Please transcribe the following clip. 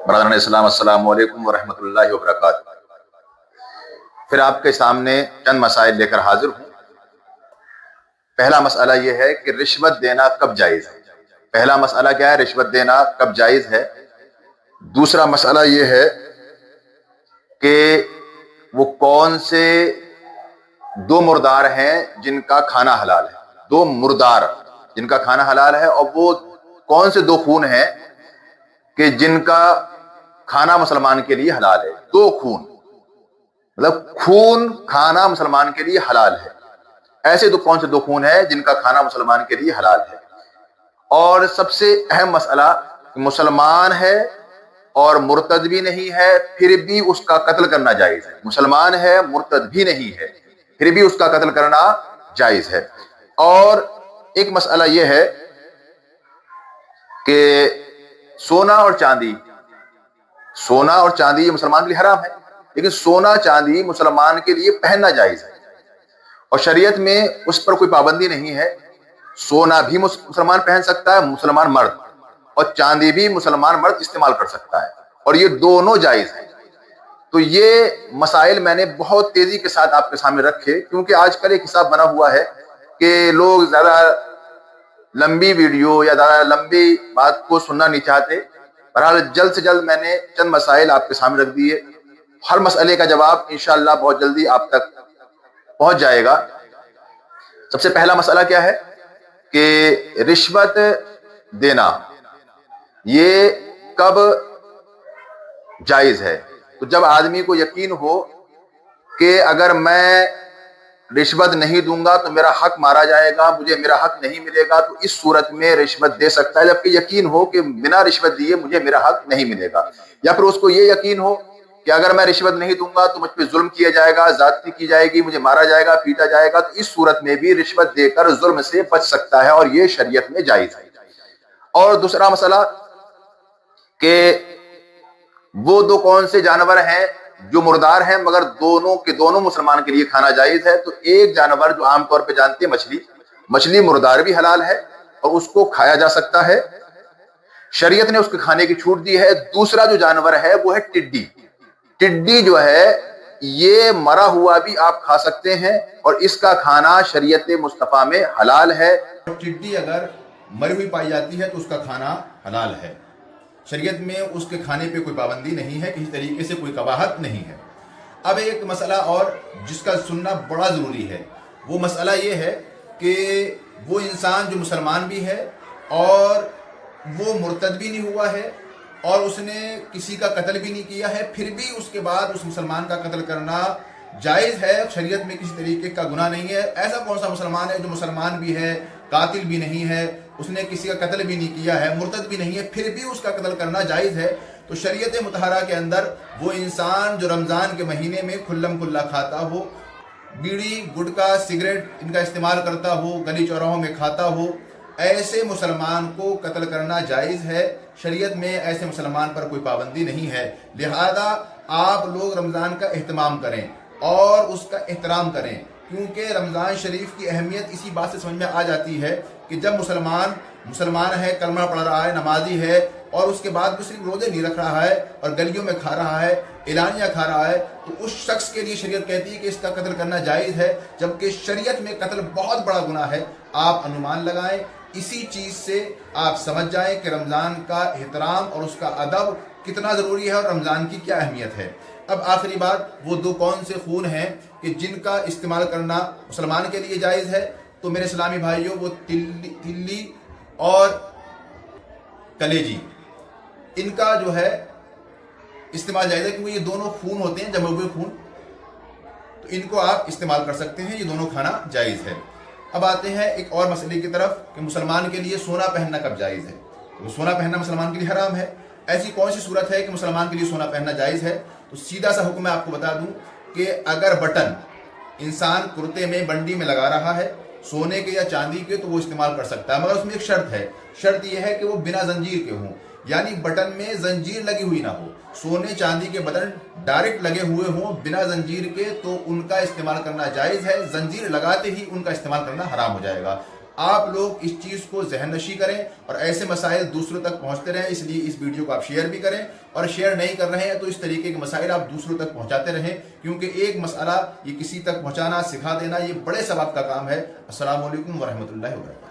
برادران اسلام، السلام علیکم ورحمۃ اللہ وبرکاتہ۔ پھر آپ کے سامنے چند مسائل لے کر حاضر ہوں۔ پہلا مسئلہ یہ ہے کہ رشوت دینا کب جائز ہے۔ پہلا مسئلہ کیا ہے؟ رشوت دینا کب جائز ہے۔ دوسرا مسئلہ یہ ہے کہ وہ کون سے دو مردار ہیں جن کا کھانا حلال ہے۔ دو مردار جن کا کھانا حلال ہے، اور وہ کون سے دو خون ہیں کہ جن کا کھانا مسلمان کے لیے حلال ہے۔ دو خون، مطلب خون کھانا مسلمان کے لیے حلال ہے۔ ایسے تو کون سے دو خون ہیں جن کا کھانا مسلمان کے لیے حلال ہے۔ اور سب سے اہم مسئلہ، مسلمان ہے اور مرتد بھی نہیں ہے، پھر بھی اس کا قتل کرنا جائز ہے۔ مسلمان ہے، مرتد بھی نہیں ہے، پھر بھی اس کا قتل کرنا جائز ہے۔ اور ایک مسئلہ یہ ہے کہ سونا اور چاندی یہ مسلمان کے لیے حرام ہے، لیکن سونا چاندی مسلمان کے لیے پہننا جائز ہے، اور شریعت میں اس پر کوئی پابندی نہیں ہے۔ سونا بھی مسلمان پہن سکتا ہے، مسلمان مرد، اور چاندی بھی مسلمان مرد استعمال کر سکتا ہے، اور یہ دونوں جائز ہیں۔ تو یہ مسائل میں نے بہت تیزی کے ساتھ آپ کے سامنے رکھے، کیونکہ آج کل ایک حساب بنا ہوا ہے کہ لوگ زیادہ لمبی ویڈیو یا زیادہ لمبی بات کو سننا نہیں چاہتے۔ بہرحال جلد سے جلد میں نے چند مسائل آپ کے سامنے رکھ دیے، ہر مسئلے کا جواب انشاءاللہ بہت جلدی آپ تک پہنچ جائے گا۔ سب سے پہلا مسئلہ کیا ہے کہ رشوت دینا یہ کب جائز ہے؟ تو جب آدمی کو یقین ہو کہ اگر میں رشوت نہیں دوں گا تو میرا حق مارا جائے گا، مجھے میرا حق نہیں ملے گا، تو اس صورت میں رشوت دے سکتا ہے، جبکہ یقین ہو کہ بنا رشوت دیے مجھے میرا حق نہیں ملے گا۔ یا پھر اس کو یہ یقین ہو کہ اگر میں رشوت نہیں دوں گا تو مجھ پہ ظلم کیا جائے گا، زیادتی کی جائے گی، مجھے مارا جائے گا، پیٹا جائے گا، تو اس صورت میں بھی رشوت دے کر ظلم سے بچ سکتا ہے، اور یہ شریعت میں جائز ہے۔ اور دوسرا مسئلہ کہ وہ دو کون سے جانور ہیں جو مردار ہیں مگر دونوں کے دونوں مسلمان کے لیے کھانا جائز ہے۔ تو ایک جانور جو عام طور پہ جانتے ہیں مچھلی مردار بھی حلال ہے اور اس کو کھایا جا سکتا ہے، شریعت نے اس کے کھانے کی چھوٹ دی ہے۔ دوسرا جو جانور ہے وہ ہے ٹڈی جو ہے یہ مرا ہوا بھی آپ کھا سکتے ہیں، اور اس کا کھانا شریعت مصطفیٰ میں حلال ہے۔ ٹڈی اگر مری ہوئی پائی جاتی ہے تو اس کا کھانا حلال ہے، شریعت میں اس کے کھانے پہ کوئی پابندی نہیں ہے، کسی طریقے سے کوئی قباحت نہیں ہے۔ اب ایک مسئلہ اور جس کا سننا بڑا ضروری ہے، وہ مسئلہ یہ ہے کہ وہ انسان جو مسلمان بھی ہے اور وہ مرتد بھی نہیں ہوا ہے اور اس نے کسی کا قتل بھی نہیں کیا ہے، پھر بھی اس کے بعد اس مسلمان کا قتل کرنا جائز ہے، شریعت میں کسی طریقے کا گناہ نہیں ہے۔ ایسا کون سا مسلمان ہے جو مسلمان بھی ہے، قاتل بھی نہیں ہے، اس نے کسی کا قتل بھی نہیں کیا ہے، مرتد بھی نہیں ہے، پھر بھی اس کا قتل کرنا جائز ہے؟ تو شریعت مطہرہ کے اندر وہ انسان جو رمضان کے مہینے میں کھلم کھلا کھاتا ہو، بیڑی گٹکا سگریٹ ان کا استعمال کرتا ہو، گلی چوراہوں میں کھاتا ہو، ایسے مسلمان کو قتل کرنا جائز ہے۔ شریعت میں ایسے مسلمان پر کوئی پابندی نہیں ہے، لہذا آپ لوگ رمضان کا اہتمام کریں اور اس کا احترام کریں، کیونکہ رمضان شریف کی اہمیت اسی بات سے سمجھ میں آ جاتی ہے کہ جب مسلمان ہے، کلمہ پڑھ رہا ہے، نمازی ہے، اور اس کے بعد بھی صرف روزے نہیں رکھ رہا ہے اور گلیوں میں کھا رہا ہے، اعلانیہ کھا رہا ہے، تو اس شخص کے لیے شریعت کہتی ہے کہ اس کا قتل کرنا جائز ہے، جبکہ شریعت میں قتل بہت بڑا گناہ ہے۔ آپ انومان لگائیں، اسی چیز سے آپ سمجھ جائیں کہ رمضان کا احترام اور اس کا ادب کتنا ضروری ہے اور رمضان کی کیا اہمیت ہے۔ اب آخری بات، وہ دو کون سے خون ہیں کہ جن کا استعمال کرنا مسلمان کے لیے جائز ہے؟ تو میرے اسلامی بھائیوں، وہ تلی اور کلیجی، ان کا جو ہے استعمال جائز ہے، کیونکہ یہ دونوں خون ہوتے ہیں، جمع ہوئے خون، تو ان کو آپ استعمال کر سکتے ہیں، یہ دونوں کھانا جائز ہے۔ اب آتے ہیں ایک اور مسئلے کی طرف کہ مسلمان کے لیے سونا پہننا کب جائز ہے؟ تو سونا پہننا مسلمان کے لیے حرام ہے۔ ایسی کون سی صورت ہے کہ مسلمان کے لیے سونا پہننا جائز ہے؟ تو سیدھا سا حکم میں آپ کو بتا دوں کہ اگر بٹن انسان کرتے میں بنڈی میں لگا رہا ہے سونے کے یا چاندی کے تو وہ استعمال کر سکتا ہے، مگر اس میں ایک شرط ہے، شرط یہ ہے کہ وہ بنا زنجیر کے ہوں، یعنی بٹن میں زنجیر لگی ہوئی نہ ہو۔ سونے چاندی کے بٹن ڈائریکٹ لگے ہوئے ہوں بنا زنجیر کے تو ان کا استعمال کرنا جائز ہے، زنجیر لگاتے ہی ان کا استعمال کرنا حرام ہو جائے گا۔ آپ لوگ اس چیز کو ذہن نشی کریں اور ایسے مسائل دوسروں تک پہنچتے رہیں. اس لیے اس ویڈیو کو آپ شیئر بھی کریں, اور شیئر نہیں کر رہے ہیں تو اس طریقے کے مسائل آپ دوسروں تک پہنچاتے رہیں, کیونکہ ایک مسئلہ یہ کسی تک پہنچانا, سکھا دینا, یہ بڑے ثواب کا کام ہے. السلام علیکم ورحمۃ اللہ وبرکاتہ.